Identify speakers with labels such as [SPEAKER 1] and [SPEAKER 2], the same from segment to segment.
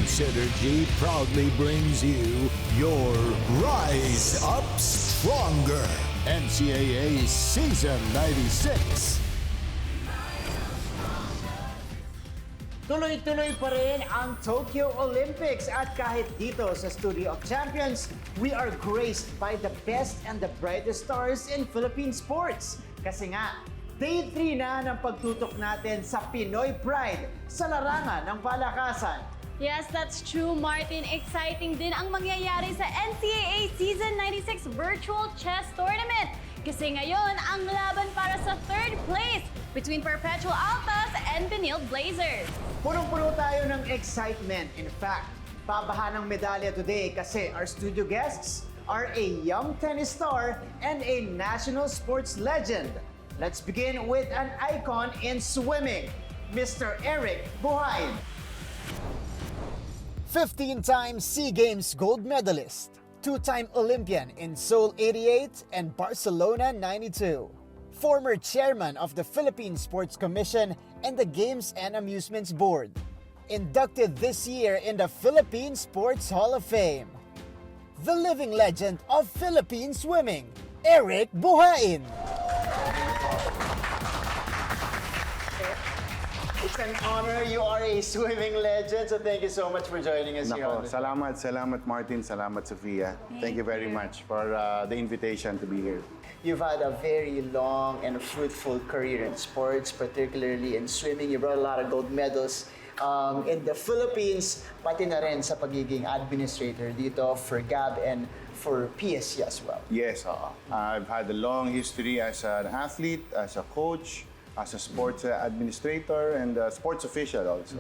[SPEAKER 1] Synergy proudly brings you your Rise Up Stronger NCAA Season 96.
[SPEAKER 2] Tuloy-tuloy pa rin ang Tokyo Olympics at kahit dito sa Studio of Champions, we are graced by the best and the brightest stars in Philippine sports. Kasi nga, Day 3 na ng pagtutok natin sa Pinoy Pride sa larangan ng palakasan.
[SPEAKER 3] Yes, that's true, Martin. Exciting din ang mangyayari sa NCAA Season 96 Virtual Chess Tournament. Kasi ngayon, ang laban para sa third place between Perpetual Altas and Benilde Blazers.
[SPEAKER 2] Punong-puno tayo ng excitement. In fact, babahan ng medalya today kasi our studio guests are a young tennis star and a national sports legend. Let's begin with an icon in swimming, Mr. Eric Buhain. 15-time SEA Games gold medalist, 2-time Olympian in Seoul 88 and Barcelona 92. Former chairman of the Philippine Sports Commission and the Games and Amusements Board. Inducted this year in the Philippine Sports Hall of Fame. The living legend of Philippine swimming, Eric Buhain. It's an honor. You are a swimming legend, so thank you so much for joining us here.
[SPEAKER 4] Nako, salamat Martin, salamat Sophia. Thank you very much for the invitation to be here.
[SPEAKER 2] You've had a very long and fruitful career in sports, particularly in swimming. You brought a lot of gold medals in the Philippines, pati na rin sa pagiging administrator dito for GAB and for PSC as well.
[SPEAKER 4] Yes, I've had a long history as an athlete, as a coach, as a sports administrator, and a sports official also.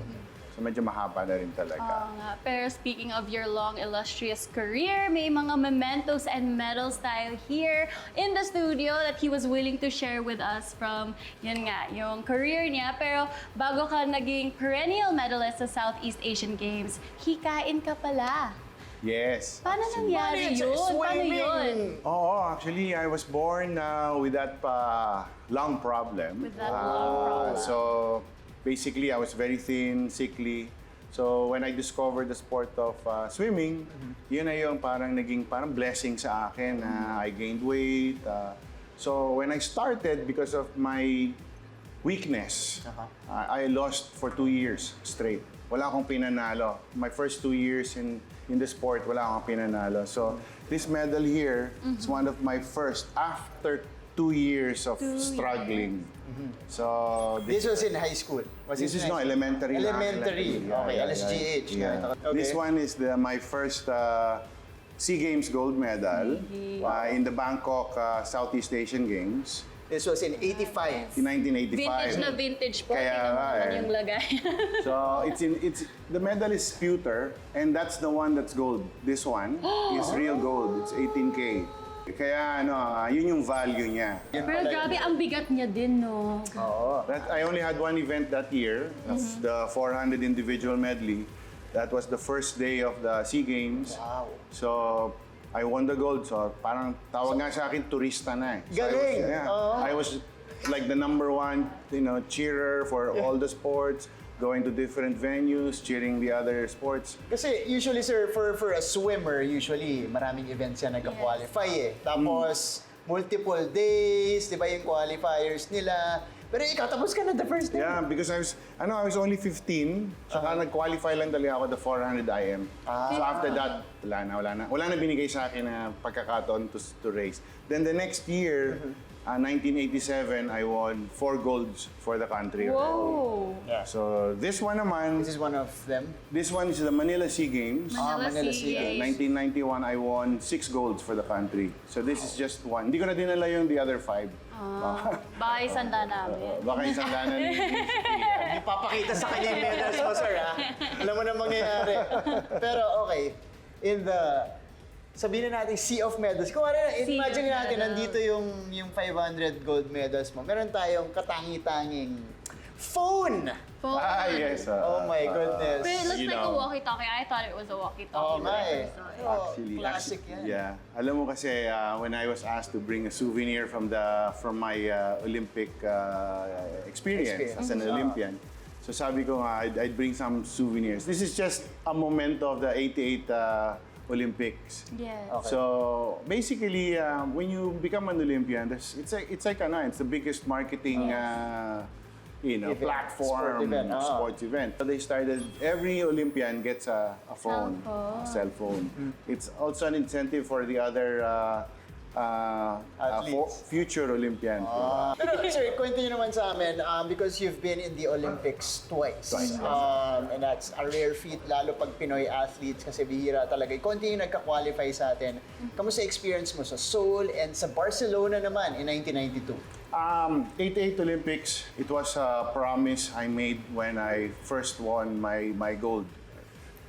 [SPEAKER 4] So medyo mahaba na rin talaga.
[SPEAKER 3] Pero speaking of your long, illustrious career, may mga mementos and medals tayo here in the studio that he was willing to share with us from, yun nga, yung career niya. Pero bago ka naging perennial medalist sa Southeast Asian Games, hikain ka pala.
[SPEAKER 4] Yes.
[SPEAKER 3] Paano nangyari yun? Paano yun?
[SPEAKER 4] Actually, I was born with that lung problem.
[SPEAKER 3] With that lung problem.
[SPEAKER 4] So, basically, I was very thin, sickly. So, when I discovered the sport of swimming, yun na yung naging blessing sa akin. I gained weight. So, when I started, because of my weakness, I lost for 2 years straight. Wala akong pinanalo. My first 2 years in the sport, wala akong pinanalo. So, this medal here is one of my first after 2 years of struggling. So,
[SPEAKER 2] This was in high school?
[SPEAKER 4] This is no elementary.
[SPEAKER 2] Elementary. Okay, LSGH.
[SPEAKER 4] Yeah.
[SPEAKER 2] Okay.
[SPEAKER 4] This one is my first SEA Games gold medal in the Bangkok Southeast Asian Games.
[SPEAKER 2] This was in 85.
[SPEAKER 4] In 1985.
[SPEAKER 3] Vintage na vintage po.
[SPEAKER 4] Kaya nga
[SPEAKER 3] yung lagay.
[SPEAKER 4] So the medal is pewter, and that's the one that's gold. This one is real gold. It's 18K. Kaya yun yung value niya.
[SPEAKER 3] Pero grabe, ang bigat niya din, no?
[SPEAKER 4] I only had one event that year. That's the 400 individual medley. That was the first day of the SEA Games.
[SPEAKER 2] Wow.
[SPEAKER 4] So I won the gold, so parang tawag nga sa akin, turista na eh. So
[SPEAKER 2] Galing!
[SPEAKER 4] I was like the number one, cheerer for all the sports, going to different venues, cheering the other sports.
[SPEAKER 2] Kasi usually, sir, for a swimmer, usually maraming events yan nag-qualify eh. Tapos, multiple days, di ba yung qualifiers nila. Pero ikaw, tapos ka na the first day.
[SPEAKER 4] Yeah, because I was only 15, saka nag-qualify lang talaga ako the 400 IM. So after that, wala na binigay sa akin na pagkakataon to race. Then the next year, 1987, I won 4 golds for the country.
[SPEAKER 3] Whoa!
[SPEAKER 2] Yeah.
[SPEAKER 4] So this one naman,
[SPEAKER 2] This is one of them.
[SPEAKER 4] this one is the Manila SEA Games.
[SPEAKER 2] Manila SEA Games.
[SPEAKER 4] 1991, I won 6 golds for the country. So this is just one. Hindi ko na dinala yung the other 5.
[SPEAKER 3] Baka isanda namin.
[SPEAKER 4] Baka isang dana ni
[SPEAKER 2] Ipapakita sa kanya yung medals mo, sir, ha? Alam mo na mangyayari. Pero okay, sabihin na natin sea of medals. Kung imagine natin, nandito yung 500 gold medals mo. Meron tayong katangi-tanging phone!
[SPEAKER 4] Yes.
[SPEAKER 2] Oh my goodness.
[SPEAKER 3] But it looks like a walkie-talkie. I thought it was a walkie-talkie.
[SPEAKER 2] Oo nga eh.
[SPEAKER 4] Actually,
[SPEAKER 2] Classic yan.
[SPEAKER 4] Yeah. Alam mo kasi when I was asked to bring a souvenir from my Olympic experience as an Olympian. So sabi ko nga, I'd bring some souvenirs. This is just a moment of the 88 Olympics.
[SPEAKER 3] Yes.
[SPEAKER 2] Okay.
[SPEAKER 4] So basically, when you become an Olympian, it's like it's the biggest marketing
[SPEAKER 2] Event.
[SPEAKER 4] platform, sports event. So they started, every Olympian gets a phone, a cell phone. It's also an incentive for the other
[SPEAKER 2] Athletes.
[SPEAKER 4] future Olympians.
[SPEAKER 2] Pero sir, kwento nyo naman sa amin, because you've been in the Olympics twice. And that's a rare feat, lalo pag Pinoy athletes, kasi bihira talaga. Konti yung nagka-qualify sa atin. Kamusta experience mo sa Seoul and sa Barcelona naman in 1992?
[SPEAKER 4] 88 Olympics, it was a promise I made when I first won my gold.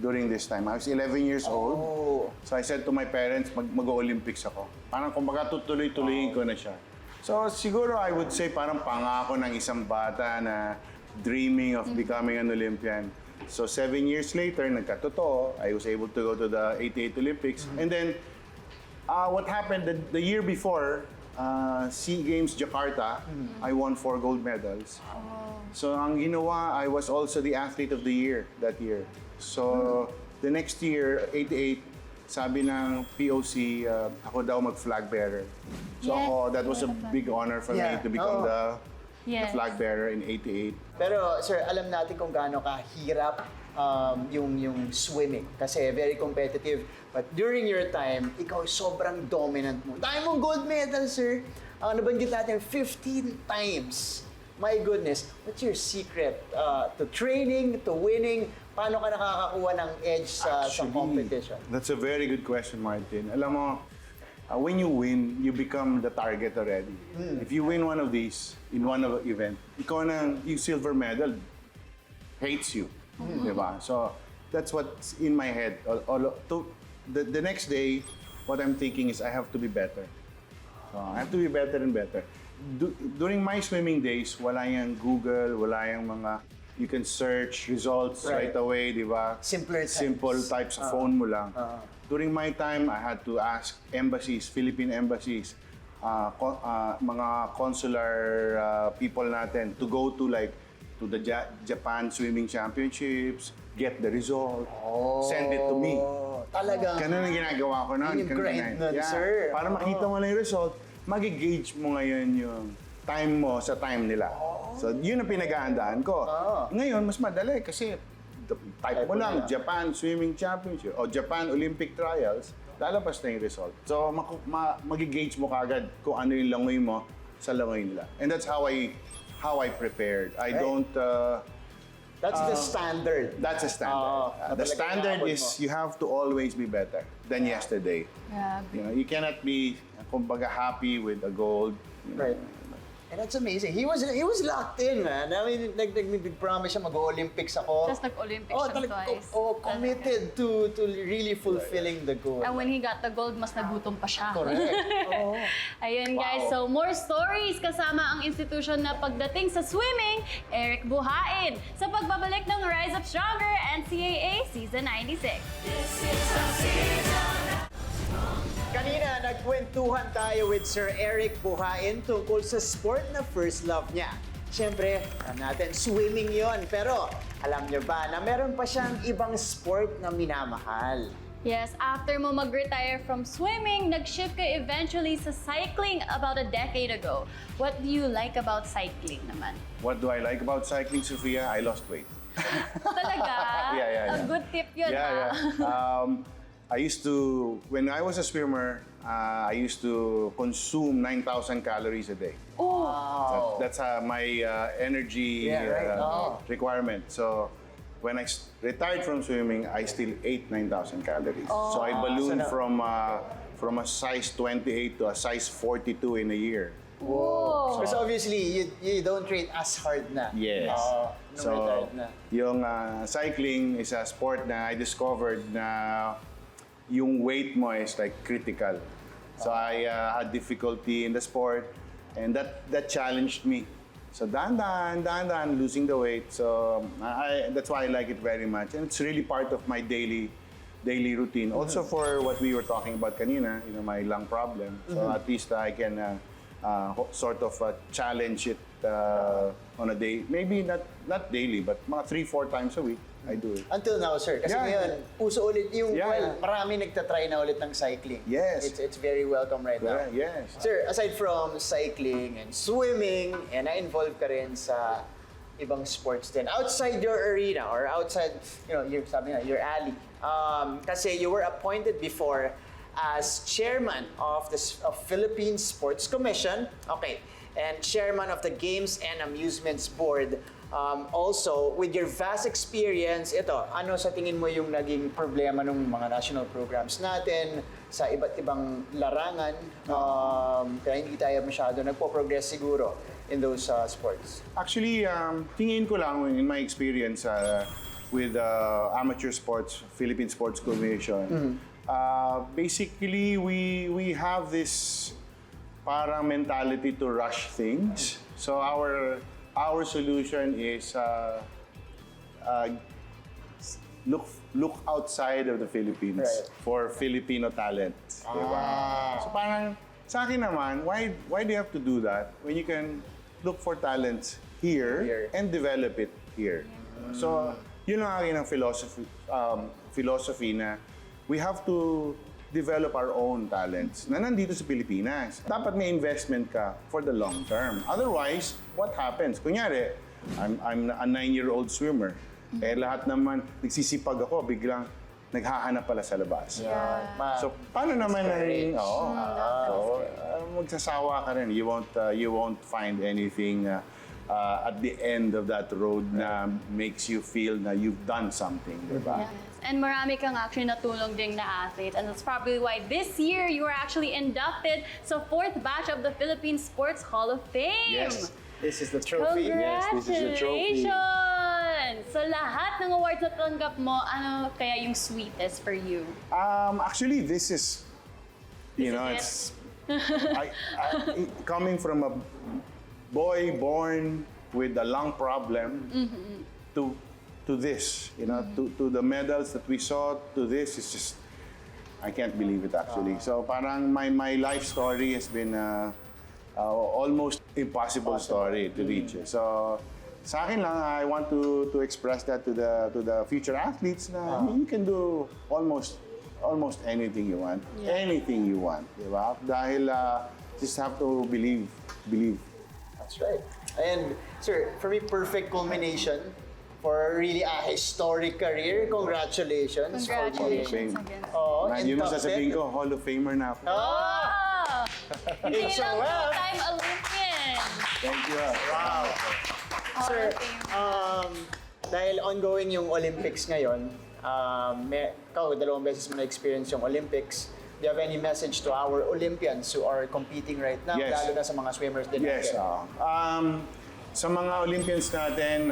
[SPEAKER 4] During this time, I was 11 years old. So I said to my parents, mag-Olympics ako. Parang kumbaga tutuloy-tuloyin ko na siya. So siguro I would say parang pangako ng isang bata na dreaming of becoming an Olympian. So 7 years later, nagkatotoo, I was able to go to the 88 Olympics. And then, what happened the year before, SEA Games Jakarta, I won 4 gold medals. So ang ginawa, I was also the athlete of the year that year. So the next year, 88, sabi ng POC, ako daw mag-flag bearer. So ako, that was a big honor for me to become the flag bearer in 88.
[SPEAKER 2] Pero sir, alam natin kung gaano kahirap yung swimming kasi very competitive. But during your time, ikaw sobrang dominant mo. Dahil mong gold medal, sir. Nabanggit natin 15 times. My goodness, what's your secret to training, to winning? Paano ka nakakakuha ng edge sa competition?
[SPEAKER 4] That's a very good question, Martin. Alam mo, when you win, you become the target already. If you win one of these, in one of the event, ikaw na yung silver medal hates you. Diba? So, that's what's in my head. The next day, what I'm thinking is I have to be better. So, I have to be better and better. During my swimming days, wala yung Google, wala yung mga, you can search results right away, di ba? Simple types of phone mo lang. During my time, I had to ask embassies, Philippine embassies, mga consular people natin to go to the Japan Swimming Championships, get the result, send it to me.
[SPEAKER 2] Talagang
[SPEAKER 4] Ganun ang ginagawa ko noon.
[SPEAKER 2] yung grind nun, sir.
[SPEAKER 4] Para makita mo lang yung result, mag-gauge mo ngayon yung time mo sa time nila. So, yun ang pinag-aandaan ko. Ngayon, mas madali kasi type mo lang, Japan Swimming Championship o Japan Olympic Trials, lalabas na yung result. So, mag-gauge mo kagad kung ano yung langoy mo sa langoy nila. And that's how I prepared. I don't...
[SPEAKER 2] That's the standard.
[SPEAKER 4] That's a standard. The standard is you have to always be better than yesterday. You know, you cannot be, kumbaga, happy with a gold.
[SPEAKER 2] Right. And that's amazing. He was locked in, man. I mean, nag-promise siya mag-Olympics ako.
[SPEAKER 3] Just nag-Olympics siya twice.
[SPEAKER 2] Committed to really fulfilling the goal.
[SPEAKER 3] And when he got the gold, mas nagutom pa siya.
[SPEAKER 2] Correct.
[SPEAKER 3] Ayun guys, so more stories kasama ang institusyon na pagdating sa swimming, Eric Buhain, sa pagbabalik ng Rise Up Stronger NCAA Season 96.
[SPEAKER 5] This is our season.
[SPEAKER 2] Kanina, nagkwentuhan tayo with Sir Eric Buhain tungkol sa sport na first love niya. Siyempre, alam natin, swimming yon. Pero, alam niyo ba na meron pa siyang ibang sport na minamahal?
[SPEAKER 3] Yes, after mo mag-retire from swimming, nag-shift ka eventually sa cycling about a decade ago. What do you like about cycling naman?
[SPEAKER 4] What do I like about cycling, Sophia? I lost weight.
[SPEAKER 3] Talaga?
[SPEAKER 4] Yeah.
[SPEAKER 3] A good tip yun,
[SPEAKER 4] I used to, when I was a swimmer, I used to consume 9,000 calories a day.
[SPEAKER 3] Oh!
[SPEAKER 4] That's my energy requirement. So when I retired from swimming, I still ate 9,000 calories. So I ballooned from a size 28 to a size 42 in a year.
[SPEAKER 3] Whoa!
[SPEAKER 2] Because obviously, you don't train as hard na.
[SPEAKER 4] Yes. So,
[SPEAKER 2] retired na.
[SPEAKER 4] yung cycling is a sport na I discovered na yung weight mo is like critical. So I had difficulty in the sport, and that challenged me. So dahan-dahan, losing the weight. So that's why I like it very much, and it's really part of my daily routine. Also for what we were talking about kanina, you know, my lung problem. So at least I can sort of challenge it on a day. Maybe not daily, but mga 3-4 times a week, I do it.
[SPEAKER 2] Until now, sir. Kasi
[SPEAKER 4] Yeah.
[SPEAKER 2] ngayon, uso ulit yung,
[SPEAKER 4] Yeah.
[SPEAKER 2] well, marami nagtatry na ulit ng cycling.
[SPEAKER 4] Yes.
[SPEAKER 2] It's very welcome right now.
[SPEAKER 4] Yes.
[SPEAKER 2] Sir, aside from cycling and swimming, and na-involve ka rin sa ibang sports din, outside your arena or outside, your, sabi nga, your alley. Kasi you were appointed before as chairman of the Philippine Sports Commission, okay, and chairman of the Games and Amusements Board. Also, with your vast experience, ano sa tingin mo yung naging problema ng mga national programs natin sa iba't ibang larangan? Kaya hindi tayo masyado nagpo-progress siguro in those sports.
[SPEAKER 4] Actually, tingin ko lang in my experience with amateur sports, Philippine Sports Commission, basically we have this parang mentality to rush things. So our solution is look outside of the Philippines for Filipino talents. Diba? So parang sa akin naman, why do you have to do that when you can look for talents here and develop it here? So yun ang akin ang philosophy na we have to develop our own talents na nandito sa Pilipinas. Dapat may investment ka for the long term. Otherwise, what happens? Kunyari, I'm a 9-year-old swimmer. Eh lahat naman, nagsisipag ako, biglang naghahanap pala sa labas. So, paano naman magsasawa ka rin. You won't find anything at the end of that road na makes you feel na you've done something, diba?
[SPEAKER 3] Yes. And marami kang actually natulong ding na athlete, and that's probably why this year you were actually inducted sa 4th batch of the Philippine Sports Hall of Fame.
[SPEAKER 4] Yes.
[SPEAKER 2] This is the trophy.
[SPEAKER 4] Yes, this is the trophy.
[SPEAKER 3] Congratulations! So lahat ng awards na tanggap mo, ano kaya yung sweetest for you?
[SPEAKER 4] Actually, this is, it's coming from a boy born with a lung problem to this, to the medals that we saw, to this is just, I can't believe it actually. So parang my life story has been almost impossible story to reach. So sa akin lang, I want to express that to the future athletes na you can do almost anything you want. Anything you want, di ba? Dahil just have to believe.
[SPEAKER 2] That's right. And sir, for me, perfect culmination for really a historic career. Congratulations.
[SPEAKER 3] Congratulations
[SPEAKER 4] Fame.
[SPEAKER 3] again.
[SPEAKER 4] Man, yun ang sasabihin ko, Hall of Famer na ako.
[SPEAKER 3] Oh! Hindi
[SPEAKER 2] It's a
[SPEAKER 3] lang
[SPEAKER 2] wrap.
[SPEAKER 3] two-time Olympian.
[SPEAKER 4] Thank you.
[SPEAKER 2] Wow. Sir, dahil ongoing yung Olympics ngayon, ikaw, 2 beses mo na-experience yung Olympics. Do you have any message to our Olympians who are competing right now?
[SPEAKER 4] Yes.
[SPEAKER 2] Lalo na sa mga swimmers din
[SPEAKER 4] Yes.
[SPEAKER 2] natin.
[SPEAKER 4] Sa mga Olympians natin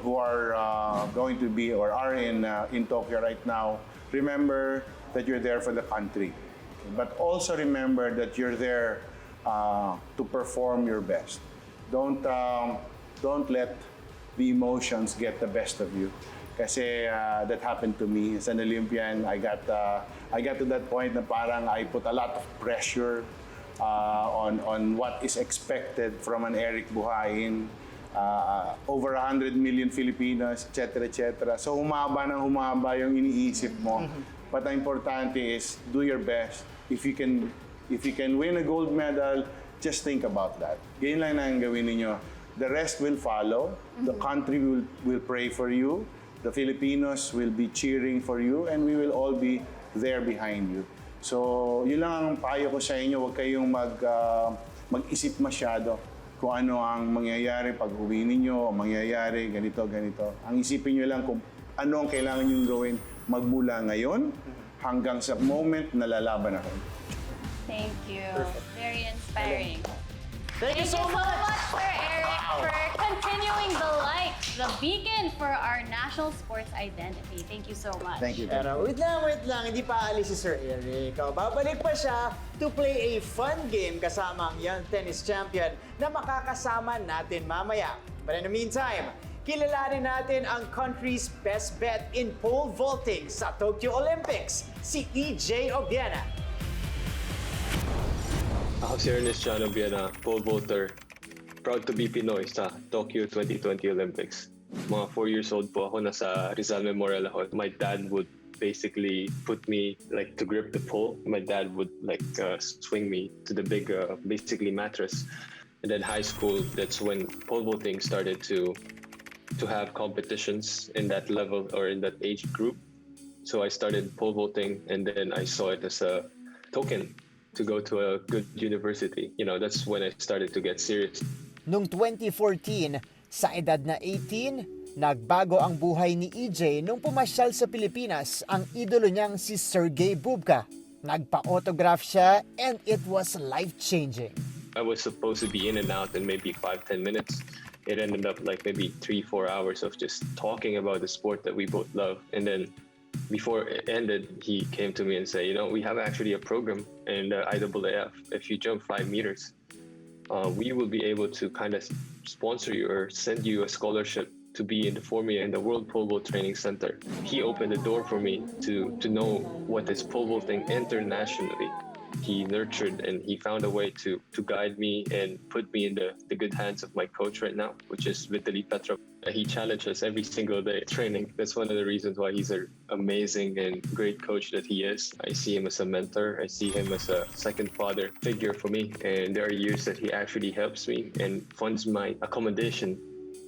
[SPEAKER 4] who are going to be or are in Tokyo right now, remember that you're there for the country. But also remember that you're there to perform your best. Don't let the emotions get the best of you. Kasi that happened to me as an Olympian. I got to that point na parang I put a lot of pressure on what is expected from an Eric Buhain, over 100 million Filipinos, etc. So humaba yung iniisip mo. But the importante is do your best. If you can win a gold medal, just think about that. Ganyan lang ang gawin ninyo. The rest will follow. The country will pray for you. The Filipinos will be cheering for you, and we will all be there behind you. So, yun lang ang payo ko sa inyo. Huwag kayong mag-isip masyado kung ano ang mangyayari pag uwi ninyo, o mangyayari, ganito. Ang isipin nyo lang kung ano ang kailangan nyo gawin magmula ngayon hanggang sa moment na lalaban ako.
[SPEAKER 3] Thank you. Very inspiring.
[SPEAKER 2] Thank you so much!
[SPEAKER 3] Sir Eric, for continuing the beacon for our national sports identity. Thank you so much.
[SPEAKER 4] Thank you.
[SPEAKER 2] Pero wait lang, hindi pa alis si Sir Eric. Babalik pa siya to play a fun game kasama ang young tennis champion na makakasama natin mamaya. But in the meantime, kilalanin natin ang country's best bet in pole vaulting sa Tokyo Olympics, si EJ Obiena.
[SPEAKER 6] Ako si Ernest Viana, pole vaulter. Proud to be Pinoy sa Tokyo 2020 Olympics. Mga 4 years old po ako, nasa Rizal Memorial ako. My dad would basically put me like to grip the pole. My dad would like swing me to the big basically mattress. And then high school, that's when pole vaulting started to have competitions in that level or in that age group. So I started pole vaulting, and then I saw it as a token to go to a good university. You know, that's when I started to get serious.
[SPEAKER 2] Noong 2014, sa edad na 18, nagbago ang buhay ni EJ nung pumasyal sa Pilipinas ang idolo niyang si Sergey Bubka. Nagpa-autograph siya and it was life-changing.
[SPEAKER 6] I was supposed to be in and out in maybe 5-10 minutes. It ended up like maybe 3-4 hours of just talking about the sport that we both love. And then before it ended, he came to me and said, you know, we have actually a program in the IAAF. If you jump 5 meters, we will be able to kind of sponsor you or send you a scholarship to be in the Formula in the World Pole Vault Training Center. He opened the door for me to know what is pole vaulting internationally. He nurtured and he found a way to guide me and put me in the good hands of my coach right now, which is Vitaly Petrov. He challenges every single day training. That's one of the reasons why he's an amazing and great coach that he is. I see him as a mentor. I see him as a second father figure for me. And there are years that he actually helps me and funds my accommodation,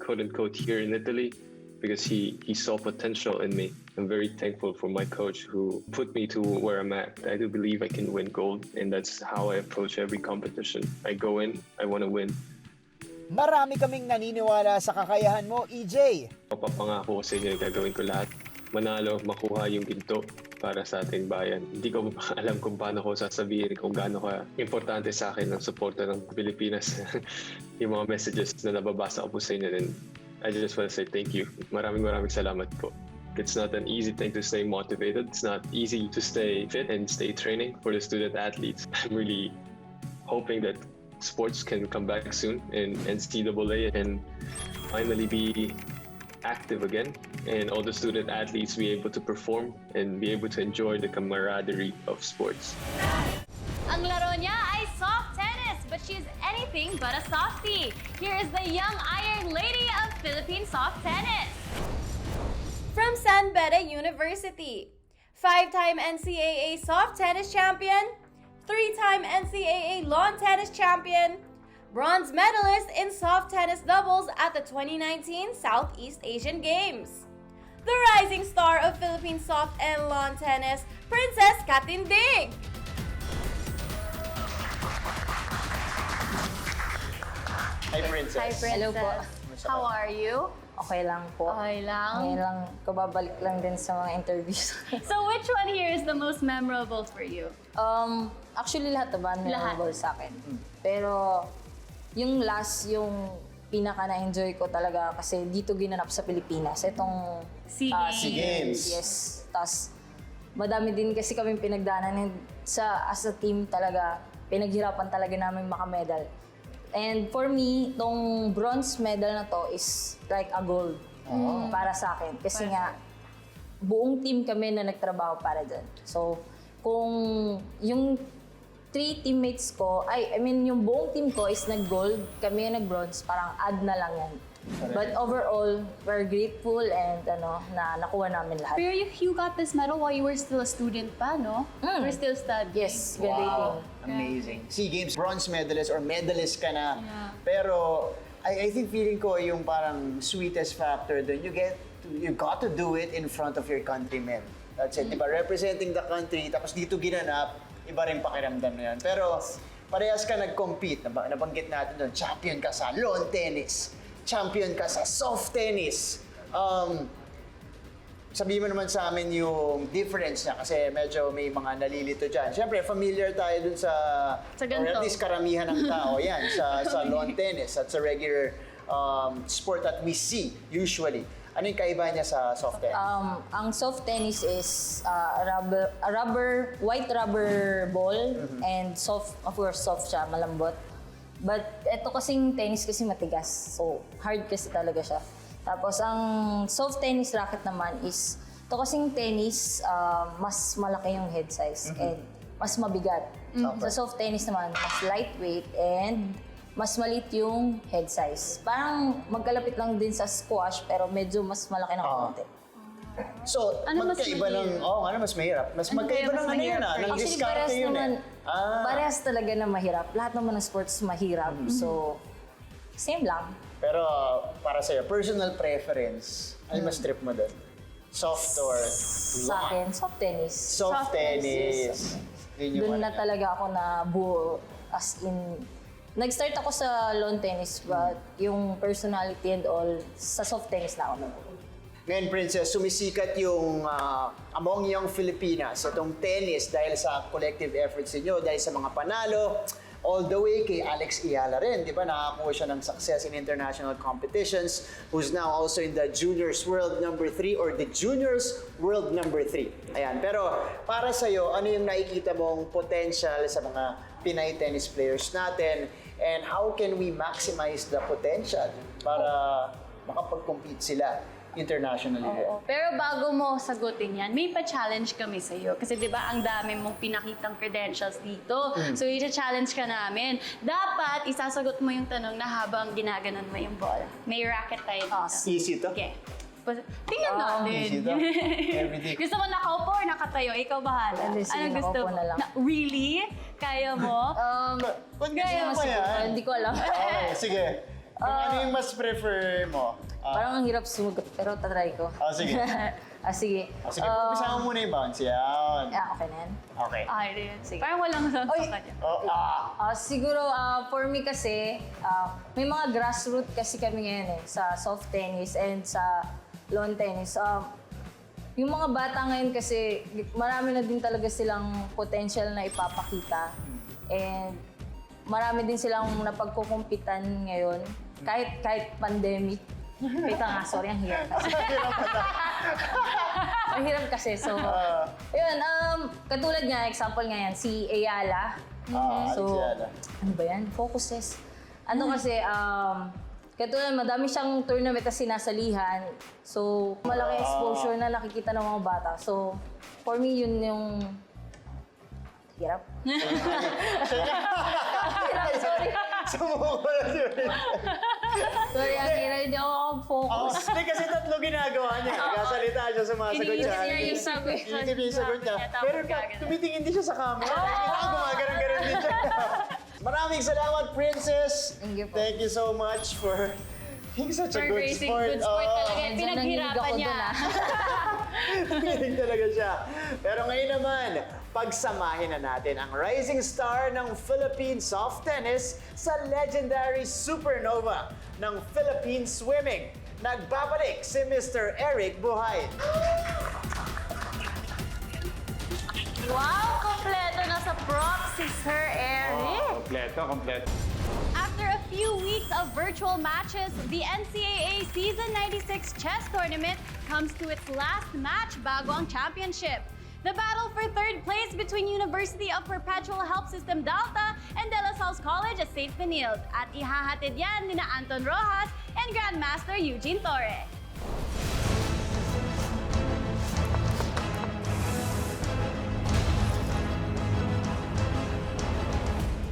[SPEAKER 6] quote unquote, here in Italy, because he saw potential in me. I'm very thankful for my coach who put me to where I'm at. I do believe I can win gold, and that's how I approach every competition. I go in, I want to win.
[SPEAKER 2] Marami kaming naniniwala sa kakayahan mo, EJ.
[SPEAKER 6] Papangako ko sa inyo, gagawin ko lahat. Manalo, makuha yung ginto para sa ating bayan. Hindi ko alam kung paano ko sasabihin kung gaano ka importante sa akin ang suporta ng Pilipinas. Yung mga messages na nababasa ko po sa inyo. And I just want to say thank you. Maraming salamat po. It's not an easy thing to stay motivated. It's not easy to stay fit and stay training for the student athletes. I'm really hoping that sports can come back soon in NCAA and finally be active again, and all the student athletes be able to perform and be able to enjoy the camaraderie of sports.
[SPEAKER 3] Ang laro niya ay soft tennis, but she's anything but a softie. Here is the young Iron Lady of Philippine soft tennis. From San Beda University, 5-time NCAA soft tennis champion, 3-time NCAA lawn tennis champion, bronze medalist in soft tennis doubles at the 2019 Southeast Asian Games. The rising star of Philippine soft and lawn tennis, Princess Catindig.
[SPEAKER 2] Hi, Princess.
[SPEAKER 3] Hi, Princess.
[SPEAKER 7] Hello po.
[SPEAKER 3] How are you?
[SPEAKER 7] Okay lang po.
[SPEAKER 3] Okay lang.
[SPEAKER 7] Ngayon lang, kababalik lang din sa mga interviews.
[SPEAKER 3] So which one here is the most memorable for you?
[SPEAKER 7] Actually, lahat naman
[SPEAKER 3] Lahat.
[SPEAKER 7] memorable sa akin. Pero, yung last, yung pinaka na-enjoy ko talaga kasi dito ginanap sa Pilipinas. Itong
[SPEAKER 3] SEA
[SPEAKER 2] SEA Games.
[SPEAKER 7] Yes. Tapos, madami din kasi kami pinagdaanan as a team talaga. Pinaghirapan talaga namin makamedal. And for me, tong bronze medal na to is like a gold para sa akin. Kasi nga, buong team kami na nagtrabaho para dyan. So, kung yung 3 teammates ko, yung buong team ko is nag-gold, kami yung nag-bronze, parang add na lang yan. But overall, we're grateful and na nakuha namin lahat.
[SPEAKER 3] Pero you got this medal while you were still a student pa, no? You were still studying.
[SPEAKER 7] Yes, graduating.
[SPEAKER 2] Amazing. SEA Games bronze medalist or medalist ka na.
[SPEAKER 3] Yeah.
[SPEAKER 2] Pero I think feeling ko yung parang sweetest factor doon, you got to do it in front of your countrymen. That's it, diba? Representing the country, tapos dito ginanap, iba rin pakiramdam na yan. Pero parehas ka nag-compete, nabanggit natin doon, champion ka sa lawn tennis, champion ka sa soft tennis. Sabihin mo naman sa amin yung difference niya kasi medyo may mga nalilito dyan. Siyempre, familiar tayo dun sa or at least karamihan ng tao yan sa lawn tennis at sa regular sport that we see usually. Ano yung kaiba niya sa soft tennis?
[SPEAKER 7] Ang soft tennis is white rubber ball and soft, of course, soft siya, malambot. But ito kasing tennis kasi matigas, so hard kasi talaga siya. Tapos ang soft tennis racket naman is, ito kasing tennis, mas malaki yung head size and mas mabigat. Sa soft tennis naman, mas lightweight and mas maliit yung head size. Parang magkalapit lang din sa squash pero medyo mas malaki ng konti.
[SPEAKER 2] So,
[SPEAKER 3] Ano mas
[SPEAKER 2] magkaiba ng...
[SPEAKER 3] mahirap?
[SPEAKER 2] ano mas mahirap? Mas
[SPEAKER 3] Ano
[SPEAKER 2] magkaiba
[SPEAKER 3] kaya mas
[SPEAKER 2] ng ano yun
[SPEAKER 3] mahirap?
[SPEAKER 2] ng
[SPEAKER 7] Actually,
[SPEAKER 2] diskarte
[SPEAKER 7] parehas
[SPEAKER 2] yun
[SPEAKER 7] naman,
[SPEAKER 2] eh.
[SPEAKER 7] parehas talaga na mahirap. Lahat naman ng sports mahirap. So, same lang.
[SPEAKER 2] Pero para sa'yo, personal preference, ano mas trip mo doon? Soft or
[SPEAKER 7] Sa akin, soft tennis.
[SPEAKER 2] soft tennis? Yun yung
[SPEAKER 7] Doon
[SPEAKER 2] ano
[SPEAKER 7] na
[SPEAKER 2] niya.
[SPEAKER 7] talaga ako na buo. As in, nag-start ako sa lawn tennis but yung personality and all, sa soft tennis na ako.
[SPEAKER 2] Ngayon, Princess, sumisikat yung among young Filipinas, itong tennis dahil sa collective efforts niyo, dahil sa mga panalo, all the way kay Alex Iyala rin, di ba? Nakakuha siya ng success in international competitions, who's now also in the Juniors World number 3 or the Juniors World number 3. Ayan. Pero para sa'yo, ano yung nakikita mong potential sa mga Pinay tennis players natin and how can we maximize the potential para makapag-compete sila internationally?
[SPEAKER 3] Oo. Pero bago mo sagutin yan, may pa-challenge kami sa iyo. Kasi 'di ba, ang dami mong pinakitang credentials dito. So i-challenge ka namin. Dapat isasagot mo yung tanong na habang ginaganon mo yung ball. May racket tayo dito.
[SPEAKER 2] Easy to?
[SPEAKER 3] Okay. Tingnan natin.
[SPEAKER 2] easy to. Everyday.
[SPEAKER 3] Gusto mo nakaupo or nakatayo? Ikaw bahala.
[SPEAKER 7] Hindi, sige,
[SPEAKER 3] Anong gusto
[SPEAKER 7] nakaupo
[SPEAKER 3] mo?
[SPEAKER 7] na lang.
[SPEAKER 3] Really? Kaya mo?
[SPEAKER 2] Kung
[SPEAKER 3] Kaya
[SPEAKER 2] gusto mo
[SPEAKER 7] Mas,
[SPEAKER 2] yan.
[SPEAKER 7] hindi ko alam.
[SPEAKER 2] Okay, sige. Kung ano yung mas prefer mo?
[SPEAKER 7] Parang ang hirap sumagot, pero tatry ko.
[SPEAKER 2] Sige.
[SPEAKER 7] Sige.
[SPEAKER 2] Sige, umpisa mo muna yung bounce. Yan.
[SPEAKER 7] Okay na yan.
[SPEAKER 2] Okay.
[SPEAKER 3] Ay, rin.
[SPEAKER 7] Sige.
[SPEAKER 3] Parang walang sa kanya.
[SPEAKER 7] Siguro, for me kasi, may mga grassroots kasi kami ngayon sa soft tennis and sa lawn tennis. Yung mga bata ngayon kasi, marami na din talaga silang potential na ipapakita. And marami din silang napagkukumpitan ngayon, kahit pandemic. Wait nga, sorry, ang hirap kasi. Ang hirap kasi, so... Yun, katulad nga, example nga yan, si Ayala. So,
[SPEAKER 2] Ayala.
[SPEAKER 7] ano ba yan? Focuses. Ano kasi, katulad, madami siyang tournament na sinasalihan. So, malaki exposure na nakikita ng mga bata. So, for me, yun yung... Hirap. Hirap, sorry.
[SPEAKER 2] Sumuko na siya.
[SPEAKER 7] Sorry, ang hirap. Hindi ako focus.
[SPEAKER 2] Hindi kasi tatlo ginagawa niya. Nagkasalita siya, sumasagot siya.
[SPEAKER 3] Iniisip niya yung sagot.
[SPEAKER 2] Iniisip niya yung sagot niya. Pero tumitingin din siya sa camera. Nakikita ko gumagano'n-ganon din siya. Maraming salamat, Princess.
[SPEAKER 7] Thank you po.
[SPEAKER 2] Thank you so much for being such a
[SPEAKER 3] For
[SPEAKER 2] good
[SPEAKER 3] racing,
[SPEAKER 2] sport.
[SPEAKER 3] good sport talaga.
[SPEAKER 7] Medyo nanginig
[SPEAKER 3] Pinaghirapan
[SPEAKER 7] ako
[SPEAKER 3] niya.
[SPEAKER 7] dun,
[SPEAKER 2] Piling talaga siya. Pero ngayon naman, pagsamahin na natin ang rising star ng Philippine soft tennis sa legendary supernova ng Philippine swimming. Nagbabalik si Mr. Eric Buhain.
[SPEAKER 3] Wow, kompleto na sa props si Sir Eric.
[SPEAKER 4] Kompleto.
[SPEAKER 3] After a few weeks of virtual matches, the NCAA Season 96 Chess Tournament comes to its last match bago ang championship. The battle for third place between University of Perpetual Health System Dalta and Salle-College of Saint Benilde. At ihahatid yan nina Anton Rojas and Grandmaster Eugene Torre.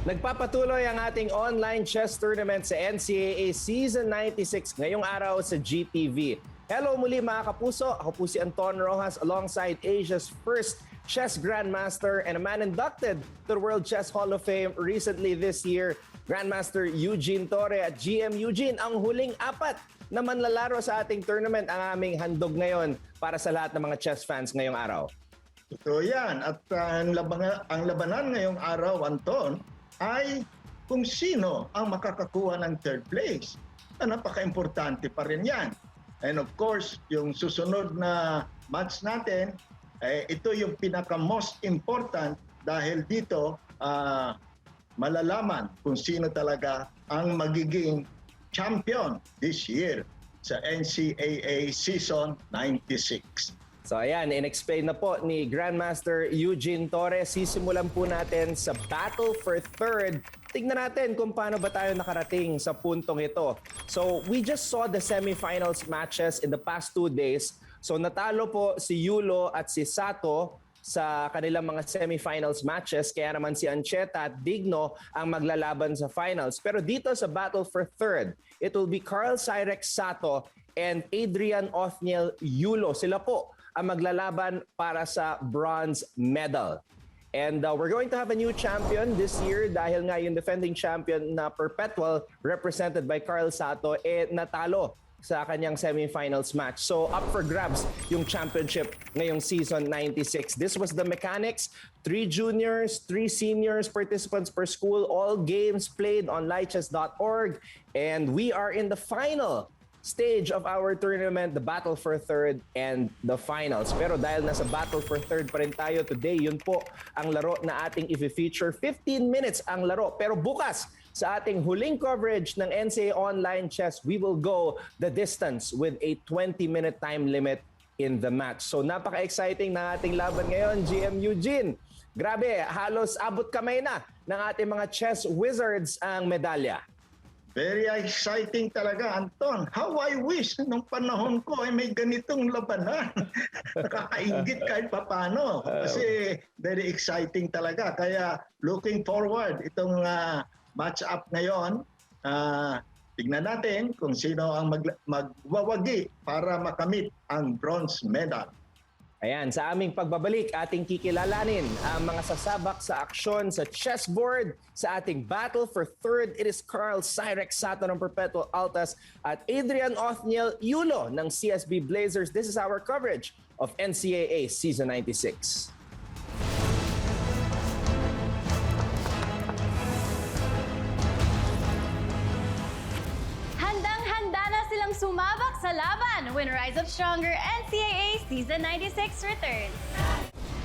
[SPEAKER 8] Nagpapatuloy ang ating online chess tournament sa NCAA Season 96 ngayong araw sa GTV. Hello muli mga kapuso, ako po si Anton Rojas alongside Asia's first chess grandmaster and a man inducted to the World Chess Hall of Fame recently this year, Grandmaster Eugene Torre at GM Eugene. Ang huling apat na manlalaro sa ating tournament ang aming handog ngayon para sa lahat ng mga chess fans ngayong araw.
[SPEAKER 9] Totoo yan. At ang labanan ngayong araw, Anton, ay kung sino ang makakakuha ng third place. Napaka-importante pa rin yan. And of course, yung susunod na match natin, ito yung pinaka-most important dahil dito malalaman kung sino talaga ang magiging champion this year sa NCAA Season 96.
[SPEAKER 8] So ayan, in-explain na po ni Grandmaster Eugene Torres. Sisimulan po natin sa battle for third. Tignan natin kung paano ba tayo nakarating sa puntong ito. So we just saw the semifinals matches in the past 2 days. So natalo po si Yulo at si Sato sa kanilang mga semifinals matches. Kaya naman si Ancheta at Digno ang maglalaban sa finals. Pero dito sa battle for third, it will be Zirex Sato and Adrian Othniel Yulo. Sila po ang maglalaban para sa bronze medal. And we're going to have a new champion this year dahil nga yung defending champion na Perpetual, represented by Sato, natalo sa kanyang semifinals match. So up for grabs yung championship ngayong season 96. This was the mechanics. 3 juniors, 3 seniors, participants per school, all games played on lichess.org. And we are in the final stage of our tournament, the battle for third and the finals. Pero dahil nasa battle for third pa rin tayo today, yun po ang laro na ating i-feature. 15 minutes ang laro. Pero bukas, sa ating huling coverage ng NCAA Online Chess, we will go the distance with a 20-minute time limit in the match. So napaka-exciting ng ating laban ngayon, GM Eugene. Grabe, halos abot kamay na ng ating mga chess wizards ang medalya.
[SPEAKER 9] Very exciting talaga, Anton. How I wish nung panahon ko ay may ganitong labanan. Nakakaingit kahit papano. Kasi very exciting talaga. Kaya looking forward itong match-up ngayon. Tignan natin kung sino ang magwawagi para makamit ang bronze medal.
[SPEAKER 8] Ayan, sa aming pagbabalik, ating kikilalanin ang mga sasabak sa aksyon sa chessboard sa ating battle for third. It is Zirex Sato ng Perpetual Altas at Adrian Othniel Yulo ng CSB Blazers. This is our coverage of NCAA Season 96.
[SPEAKER 3] Silang sumabak sa laban when Rise Up Stronger NCAA Season 96 returns.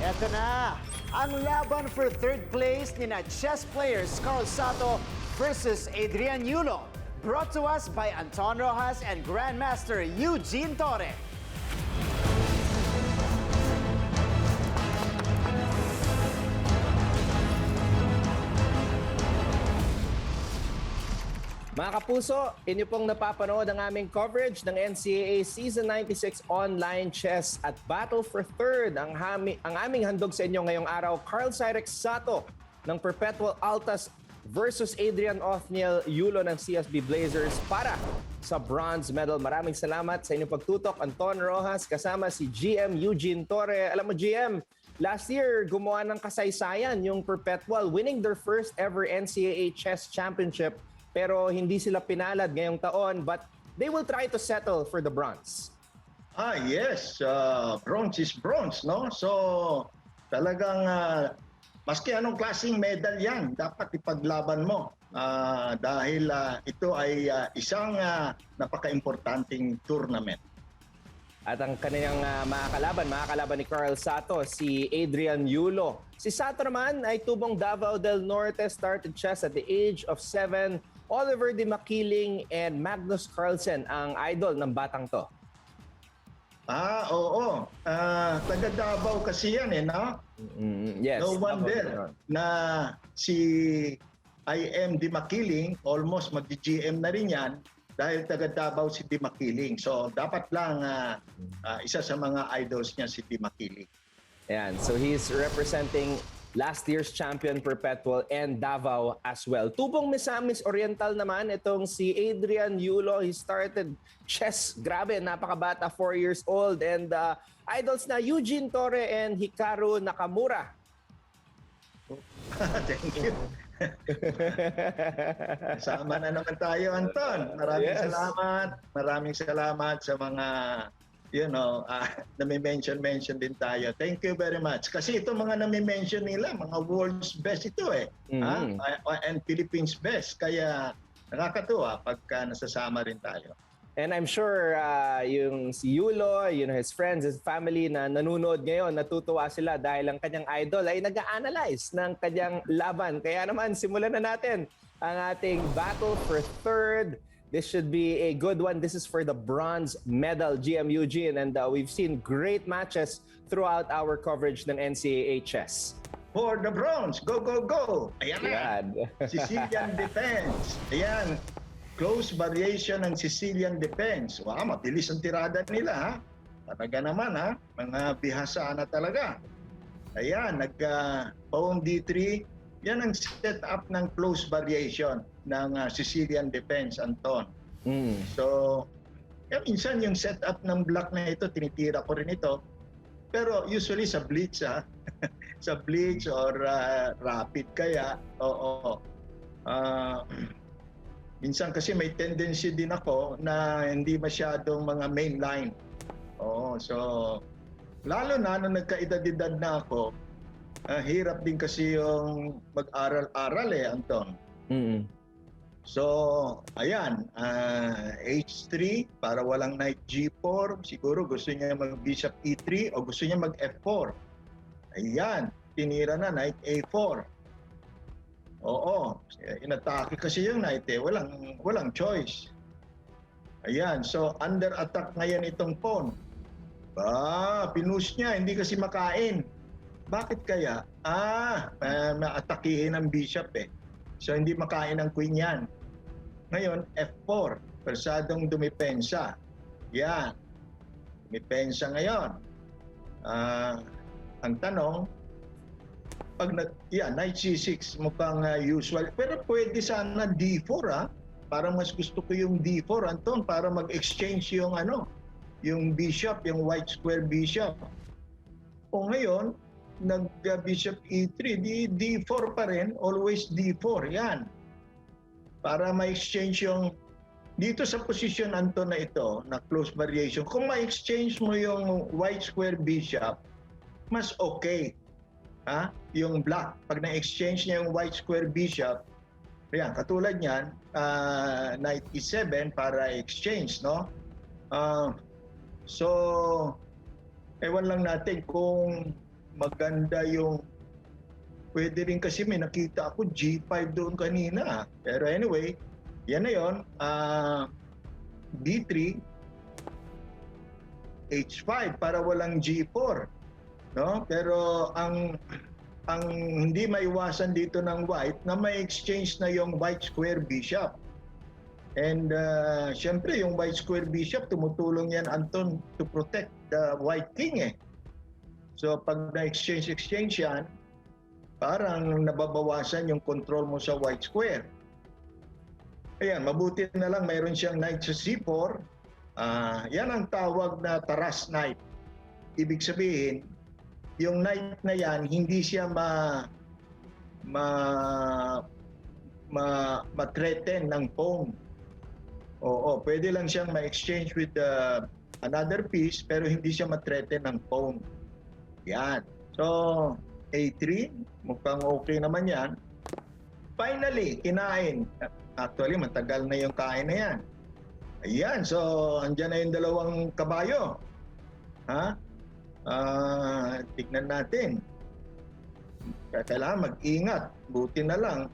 [SPEAKER 2] Eto na, ang laban for third place ni na chess players Sato versus Adrian Yulo. Brought to us by Anton Rojas and Grandmaster Eugene Torre.
[SPEAKER 8] Mga kapuso, inyo pong napapanood ang aming coverage ng NCAA Season 96 Online Chess at Battle for Third. Ang aming handog sa inyo ngayong araw, Zirex Sato ng Perpetual Altas versus Adrian Othniel Yulo ng CSB Blazers para sa bronze medal. Maraming salamat sa inyong pagtutok. Anton Rojas kasama si GM Eugene Torre. Alam mo GM, last year gumawa ng kasaysayan yung Perpetual, winning their first ever NCAA Chess Championship. Pero hindi sila pinalad ngayong taon, but they will try to settle for the bronze.
[SPEAKER 9] Yes. Bronze is bronze, no? So, talagang maski anong klaseng medal yan, dapat ipaglaban mo. Dahil ito ay isang napaka-importanting tournament.
[SPEAKER 8] At ang kanyang makakalaban ni Sato, si Adrian Yulo. Si Sato naman ay tubong Davao del Norte, started chess at the age of 7. Oliver Di Makiling and Magnus Carlsen ang idol ng batang to.
[SPEAKER 9] Oo. Taga Davao kasi yan no?
[SPEAKER 8] Yes.
[SPEAKER 9] No wonder na si IM Di Makiling, almost mag-GM na rin yan dahil taga Davao si Di Makiling. So dapat lang isa sa mga idols niya si Di Makiling.
[SPEAKER 8] Ayan, so he's representing last year's champion Perpetual and Davao as well. Tubong Misamis Oriental naman itong si Adrian Yulo. He started chess, grabe, napakabata, 4 years old. And idols na Eugene Torre and Hikaru Nakamura.
[SPEAKER 9] Thank you. Sama na naman tayo, Anton. Maraming salamat sa mga nami-mention din tayo. Thank you very much. Kasi ito mga nami-mention nila, mga world's best ito and Philippines best. Kaya nakakatuwa pagka nasasama rin tayo.
[SPEAKER 8] And I'm sure yung si Yulo, his friends, his family na nanonood ngayon, natutuwa sila dahil ang kanyang idol ay nag-a-analyze ng kanyang laban. Kaya naman, simulan na natin ang ating battle for third. This should be a good one. This is for the bronze medal, GM Eugene. And we've seen great matches throughout our coverage ng NCAA chess.
[SPEAKER 9] For the bronze, go, go, go! Ayan na. Sicilian defense. Ayan. Close variation ng Sicilian defense. Wow, mabilis ang tirada nila, ha? Talaga naman, ha? Mga bihasa na talaga. Ayan, pawn D3. Yan ang setup ng close variation ng Sicilian defense, Anton. So, minsan yung setup ng block na ito, tinitira ko rin ito. Pero usually sa blitz, sa blitz or rapid kaya, oo. Minsan kasi may tendency din ako na hindi masyadong mga main line. Oo, so lalo na nung nagkaedad-edad na ako, hirap din kasi yung mag-aral-aral Anton. So, ayan, H3 para walang knight G4. Siguro gusto niya mag-bishop E3 o gusto niya mag-F4. Ayan, tinira na knight A4. Oo, inatake kasi yung knight walang choice. Ayan, so under attack ngayon itong pawn. Pinush niya, hindi kasi makain. Bakit kaya? Maatakihin ang bishop So hindi makain ang queen yan. Ngayon, F4, persadong dumipensa. Yan, dumipensa ngayon. Ang tanong, knight C6 mukhang usual. Pero pwede sana D4 Para mas gusto ko yung D4, Anton, para mag-exchange yung yung bishop, yung white square bishop. O ngayon, nag-bishop E3, D4 pa rin, always D4, yan. Para ma-exchange yung, dito sa position, Anton, na ito, na close variation, kung ma-exchange mo yung white square bishop, mas okay. Yung black, pag na-exchange niya yung white square bishop, yan, katulad niyan, knight E7 para exchange, no? So, ewan lang natin kung maganda yung, pwede rin kasi may nakita ako G5 doon kanina. Pero anyway, yan na yun. D3, H5 para walang G4. No? Pero ang hindi maiwasan dito ng white na may exchange na yung white square bishop. And syempre yung white square bishop, tumutulong yan, Anton, to protect the white king So pag na-exchange yan, parang nababawasan yung control mo sa white square. Ayan, mabuti na lang mayroon siyang knight sa C4. Yan ang tawag na taras knight. Ibig sabihin, yung knight na yan, hindi siya ma-threaten ng pawn. Oo, pwede lang siyang ma-exchange with another piece, pero hindi siya ma-threaten ng pawn. Yan. So, A3, mukhang okay naman yan. Finally, kinain. Actually, matagal na yung kain na yan. Ayan, so, andyan na yung dalawang kabayo. Tignan natin. Kailangan mag-ingat. Buti na lang.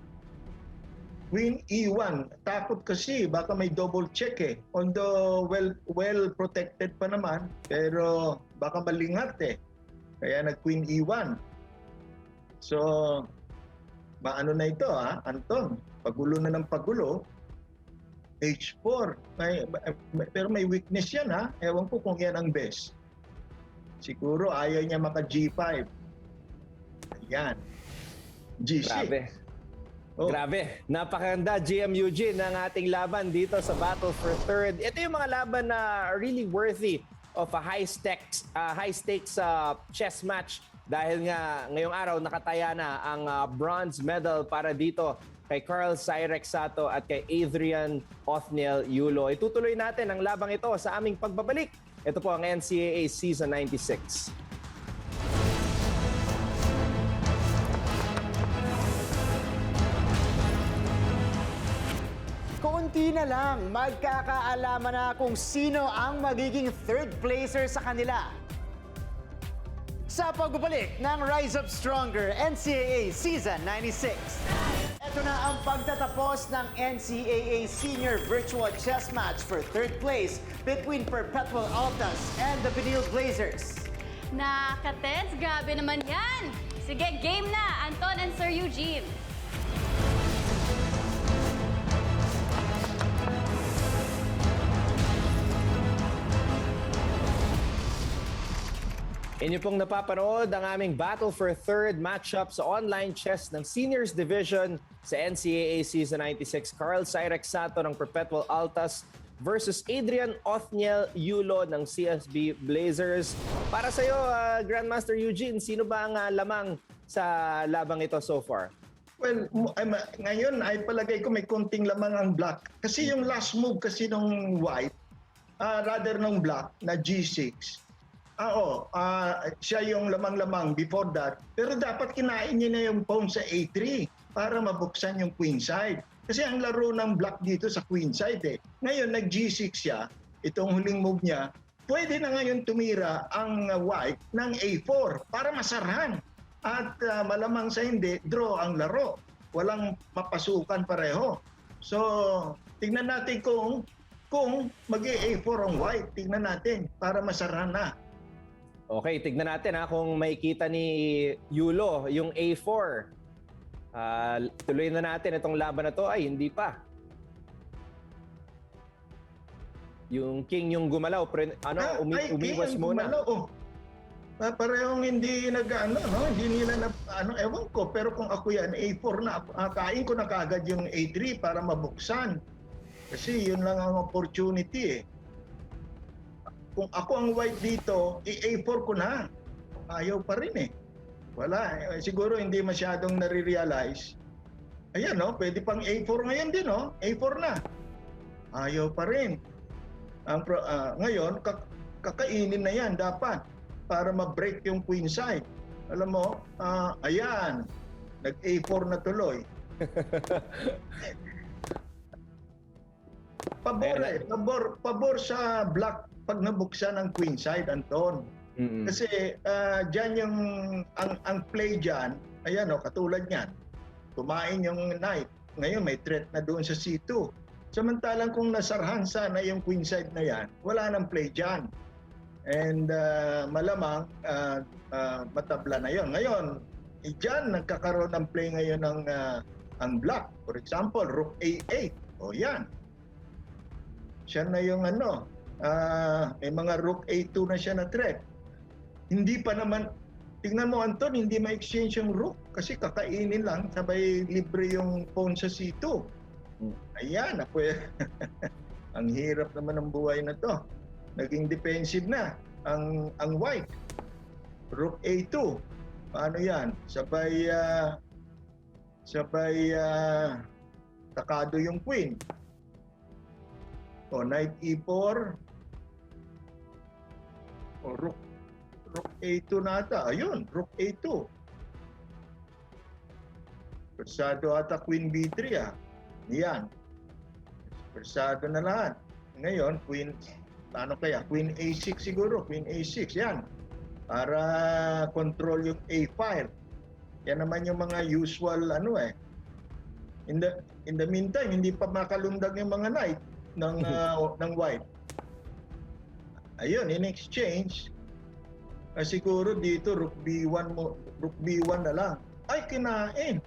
[SPEAKER 9] Queen E1. Takot kasi, baka may double check Although well protected pa naman, pero baka malingat Kaya nag-Queen E1. So, maano na ito Anton? Pagulo na ng pagulo. H4. Pero may weakness yan Ewan ko kung yan ang best. Siguro ayaw niya maka G5. Ayan. G6.
[SPEAKER 8] Grabe. Grabe. Napakaganda, GM Eugene, ng ating laban dito sa Battle for Third. Ito yung mga laban na really worthy of a high-stakes chess match dahil nga ngayong araw nakataya na ang bronze medal para dito kay Carl Zirex Sato at kay Adrian Othniel Yulo. Itutuloy natin ang labang ito sa aming pagbabalik. Ito po ang NCAA Season 96.
[SPEAKER 2] Konti na lang, magkakaalaman na kung sino ang magiging third placer sa kanila. Sa pagbabalik ng Rise Up Stronger NCAA Season 96. Ito na ang pagtatapos ng NCAA Senior Virtual Chess Match for third place between Perpetual Altas and the Benilde Blazers.
[SPEAKER 3] Nakatens, grabe naman yan! Sige, game na, Anton and Sir Eugene.
[SPEAKER 8] Inyo pong napapanood ang aming battle for third matchup sa online chess ng Seniors Division sa NCAA Season 96. Carl Zirex Sato ng Perpetual Altas versus Adrian Othniel Yulo ng CSB Blazers. Para sa iyo, Grandmaster Eugene, sino ba ang lamang sa labang ito so far?
[SPEAKER 9] Well, ngayon ay palagay ko may konting lamang ang black. Kasi yung last move kasi nung white, rather nung black na G6, siya yung lamang-lamang before that. Pero dapat kinain niya na yung pawn sa A3 para mabuksan yung queen side. Kasi ang laro ng black dito sa queen side eh. Ngayon, nag-G6 siya, itong huling move niya, pwede na ngayon tumira ang white ng A4 para masarhan. At malamang sa hindi, draw ang laro. Walang mapasukan pareho. So, tingnan natin kung mag-A4 ang white. Tingnan natin para masarhan na.
[SPEAKER 8] Okay, tignan natin kung makikita ni Yulo yung A4. Tuloy na natin itong laban na to. Ay, hindi pa. Yung king yung gumalaw, umiwas muna.
[SPEAKER 9] Parehong hindi hindi nila ewan ko. Pero kung ako yan, A4 na, kain ko na kagad yung A3 para mabuksan. Kasi yun lang ang opportunity eh. Kung ako ang white dito, A4 ko na. Ayaw pa rin eh. Wala. Siguro hindi masyadong nare-realize. Ayan, pwede pang A4 ngayon din, A4 na. Ayaw pa rin. Ngayon, kakainin na yan dapat para ma-break yung queen side. Alam mo, ayan, nag-A4 na tuloy. Pabor sa black pag nabuksan ang queen side, Anton. Mm-hmm. Kasi dyan yung ang play dyan, ayan katulad niyan. Kumain yung knight. Ngayon may threat na doon sa C2. Samantalang kung nasarhan sana yung queen side na yan, wala nang play dyan. And malamang matabla na yon. Ngayon, dyan nagkakaroon ng play ngayon ng ang black. For example, rook A8. O yan. Siya na yung may mga rook A2 na siya na threat. Hindi pa naman, tingnan mo Anton, hindi ma-exchange yung rook kasi kakainin lang, sabay libre yung pawn sa C2. Ayan, ang hirap naman ng buhay na to. Naging defensive na ang white. Rook A2. Paano yan? Sabay takado yung queen. O knight E4. O rook A2 na ata. Ayun, rook A2. Persado ata queen B3 Yan. Persado na lahat. Ngayon, queen, Queen A6 siguro. Queen A6, yan. Para control yung A5. Yan naman yung mga usual In the meantime, hindi pa makalundag yung mga knight ng white. Ayun, in exchange, siguro dito rook B1 na lang. Ay, kinain.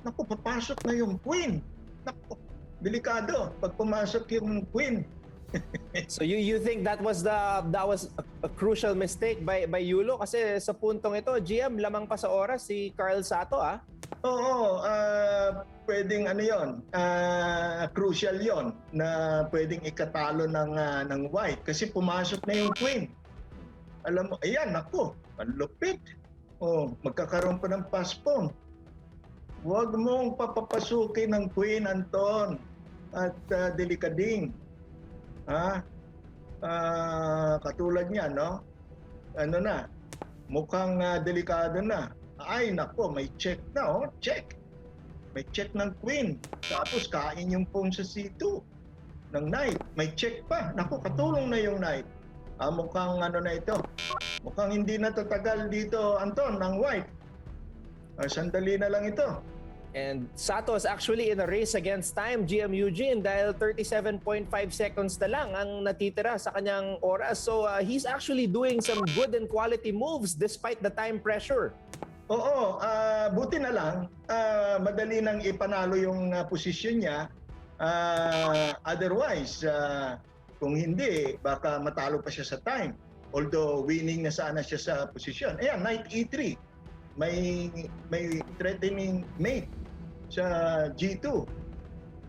[SPEAKER 9] Naku, papasok na yung queen. Naku, delikado pag pumasok yung queen.
[SPEAKER 8] So you think that was a crucial mistake by Yulo kasi sa puntong ito, GM, lamang pa sa oras si Carl Sato
[SPEAKER 9] Oo, pwedeng crucial yon na pwedeng ikatalo ng white kasi pumasok na yung queen. Alam mo, ayan, ako, panlupit. Magkakaroon pa ng pass pawn. Huwag mong papapasukin ng queen, Anton, at delikading. Katulad niya, mukhang delikado na. Ay, nako, may check na, check. May check ng queen. Tapos kain yung pawn sa C2 ng knight. May check pa. Nako, katulong na yung knight. Mukhang na ito. Mukhang hindi na tatagal dito, Anton, ng white. Sandali na lang ito.
[SPEAKER 8] And Sato is actually in a race against time, GM Eugene, dahil 37.5 seconds na lang ang natitira sa kanyang oras. So he's actually doing some good and quality moves despite the time pressure.
[SPEAKER 9] Oo, buti na lang. Madali nang ipanalo yung posisyon niya. Otherwise, kung hindi, baka matalo pa siya sa time. Although winning na sana siya sa posisyon. Ayan, knight e3. May threatening mate sa G2.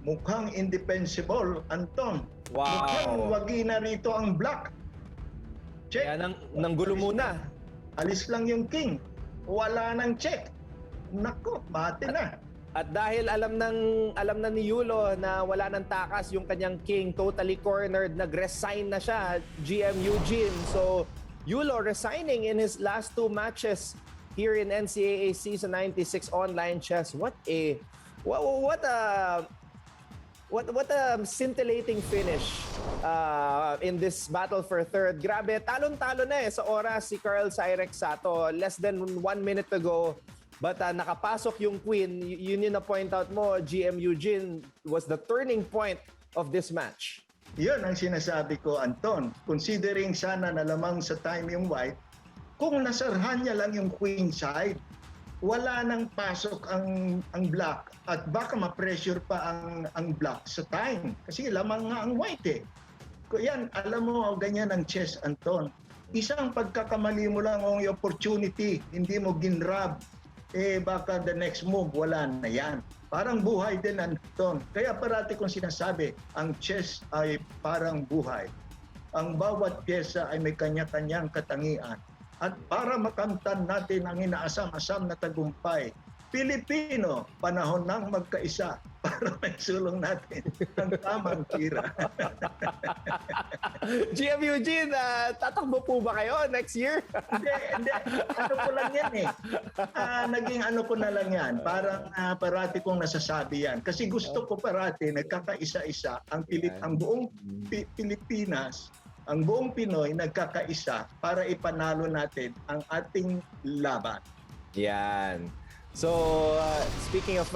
[SPEAKER 9] Mukhang indefensible, Anton.
[SPEAKER 8] Wow.
[SPEAKER 9] Mukhang wagi na rito ang black. Check.
[SPEAKER 8] Kaya nang gulo muna.
[SPEAKER 9] Alis lang yung king. Wala nang check. Nako, mati na.
[SPEAKER 8] At dahil alam na ni Yulo na wala nang takas yung kanyang king, totally cornered, nag-resign na siya, GM Eugene. So, Yulo resigning in his last 2 matches here in NCAA Season 96 online chess. What a scintillating finish in this battle for third. Grabe, talon-talo na sa oras si Zirex Sato. Less than 1 minute to go. But nakapasok yung queen. Yun yung na-point out mo, GM Eugene, was the turning point of this match.
[SPEAKER 9] Yun ang sinasabi ko, Anton. Considering sana na lamang sa time yung white, kung nasarhan niya lang yung queen side, wala nang pasok ang black at baka ma-pressure pa ang black sa time. Kasi lamang nga ang white eh. Yan, alam mo, ganyan ang chess, Anton. Isang pagkakamali mo lang ang opportunity, hindi mo ginrab, baka the next move, wala na yan. Parang buhay din, Anton. Kaya parati kong sinasabi, ang chess ay parang buhay. Ang bawat pyesa ay may kanya-kanyang katangian. At para makamtan natin ang inaasam-asam na tagumpay, Pilipino, panahon ng magkaisa para may sulong natin ang tamang tira.
[SPEAKER 8] GM Eugene, tatakbo po ba kayo next year?
[SPEAKER 9] Hindi. Ano ko lang yan eh. Naging ano ko na lang yan. Parang parati kong nasasabi yan. Kasi gusto ko parati nagkakaisa-isa ang buong Pilipinas, ang buong Pinoy nagkakaisa para ipanalo natin ang ating laban.
[SPEAKER 8] Yan. So, speaking of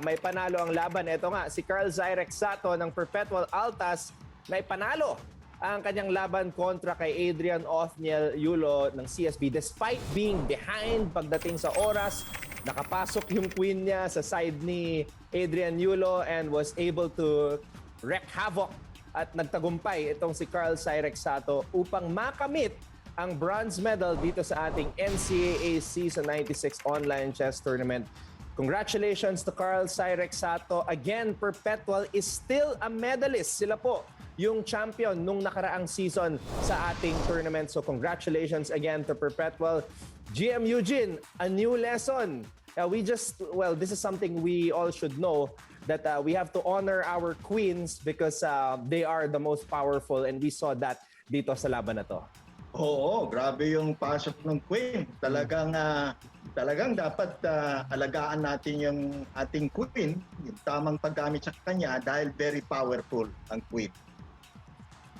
[SPEAKER 8] may panalo ang laban, ito nga, si Zirex Sato ng Perpetual Altas na ipanalo ang kanyang laban kontra kay Adrian Othniel Yulo ng CSB. Despite being behind pagdating sa oras, nakapasok yung queen niya sa side ni Adrian Yulo and was able to wreak havoc at nagtagumpay itong si Zirex Sato upang makamit ang bronze medal dito sa ating NCAA Season 96 online chess tournament. Congratulations to Zirex Sato. Again, Perpetual is still a medalist. Sila po yung champion nung nakaraang season sa ating tournament. So congratulations again to Perpetual. GM Eugene, a new lesson. This is something we all should know, that we have to honor our queens because they are the most powerful, and we saw that dito sa laban na to.
[SPEAKER 9] Oo, grabe yung pasok ng queen. Talagang dapat alagaan natin yung ating queen, yung tamang paggamit sa kanya dahil very powerful ang queen.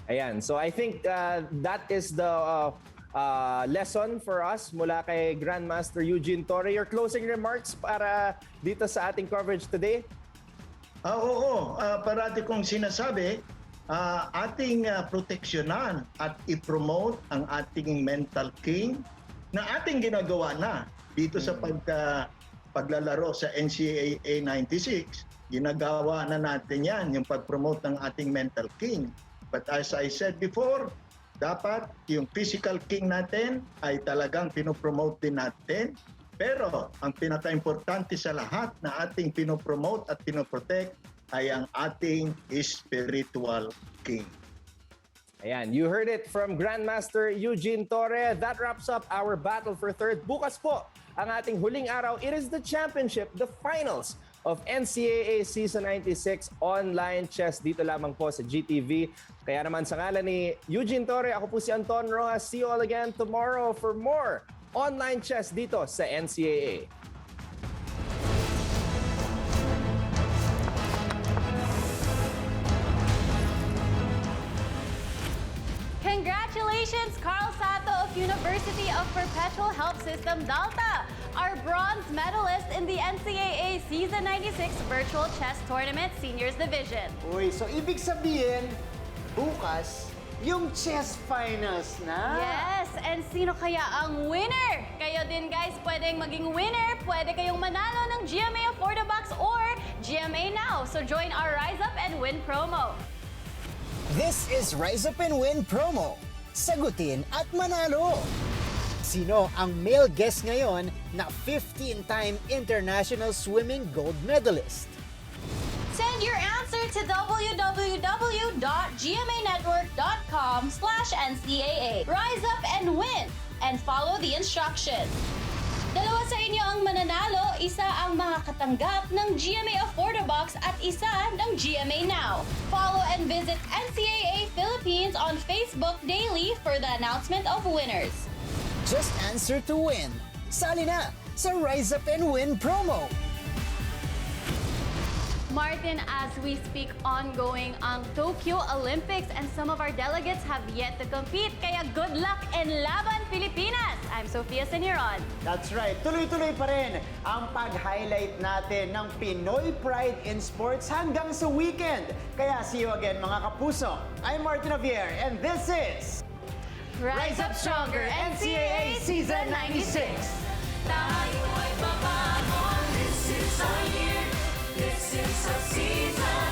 [SPEAKER 8] Ayan, so I think that is the lesson for us mula kay Grandmaster Eugene Torre. Your closing remarks para dito sa ating coverage today?
[SPEAKER 9] Parati kong sinasabi, ating proteksyonan at i-promote ang ating mental king na ating ginagawa na dito sa paglalaro sa NCAA 96. Ginagawa na natin yan, yung pag-promote ng ating mental king. But as I said before, dapat yung physical king natin ay talagang pinopromote din natin. Pero ang pinaka-importante sa lahat na ating pinopromote at pinoprotect ay ang ating spiritual king.
[SPEAKER 8] Ayan, you heard it from Grandmaster Eugene Torre. That wraps up our battle for third. Bukas po ang ating huling araw. It is the championship, the finals of NCAA Season 96 online chess. Dito lamang po sa GTV. Kaya naman sa ngalan ni Eugene Torre, ako po si Anton Rojas. See you all again tomorrow for more online chess dito sa NCAA.
[SPEAKER 3] Congratulations, Sato of University of Perpetual Health System, Dalta, our bronze medalist in the NCAA Season 96 Virtual Chess Tournament Seniors Division.
[SPEAKER 2] Uy, so ibig sabihin, bukas, yung chess finals na.
[SPEAKER 3] Yes, and sino kaya ang winner? Kayo din guys, pwedeng maging winner. Pwede kayong manalo ng GMA for the Box or GMA Now. So join our Rise Up and Win promo.
[SPEAKER 2] This is Rise Up and Win promo. sagutin at manalo. Sino ang male guest ngayon na 15-time international swimming gold medalist?
[SPEAKER 3] Send your answer to www.gmanetwork.com/NCAA. Rise up and win and follow the instructions. Dalawa sa inyo ang mananalo, isa ang makakatanggap ng GMA Affordable Box at isa ng GMA Now. Follow and visit NCAA Philippines on Facebook daily for the announcement of winners.
[SPEAKER 2] Just answer to win. Sali na sa Rise Up and Win promo.
[SPEAKER 3] Martin, as we speak, ongoing ang Tokyo Olympics and some of our delegates have yet to compete. Kaya good luck and laban, Pilipinas! I'm Sophia Senoron.
[SPEAKER 2] That's right. Tuloy-tuloy pa rin ang pag-highlight natin ng Pinoy Pride in Sports hanggang sa weekend. Kaya see you again mga kapuso. I'm Martin Javier and this is
[SPEAKER 3] Rise Up Stronger NCAA Season 96.
[SPEAKER 5] Tayo ay babangon. This is our year. This is our season.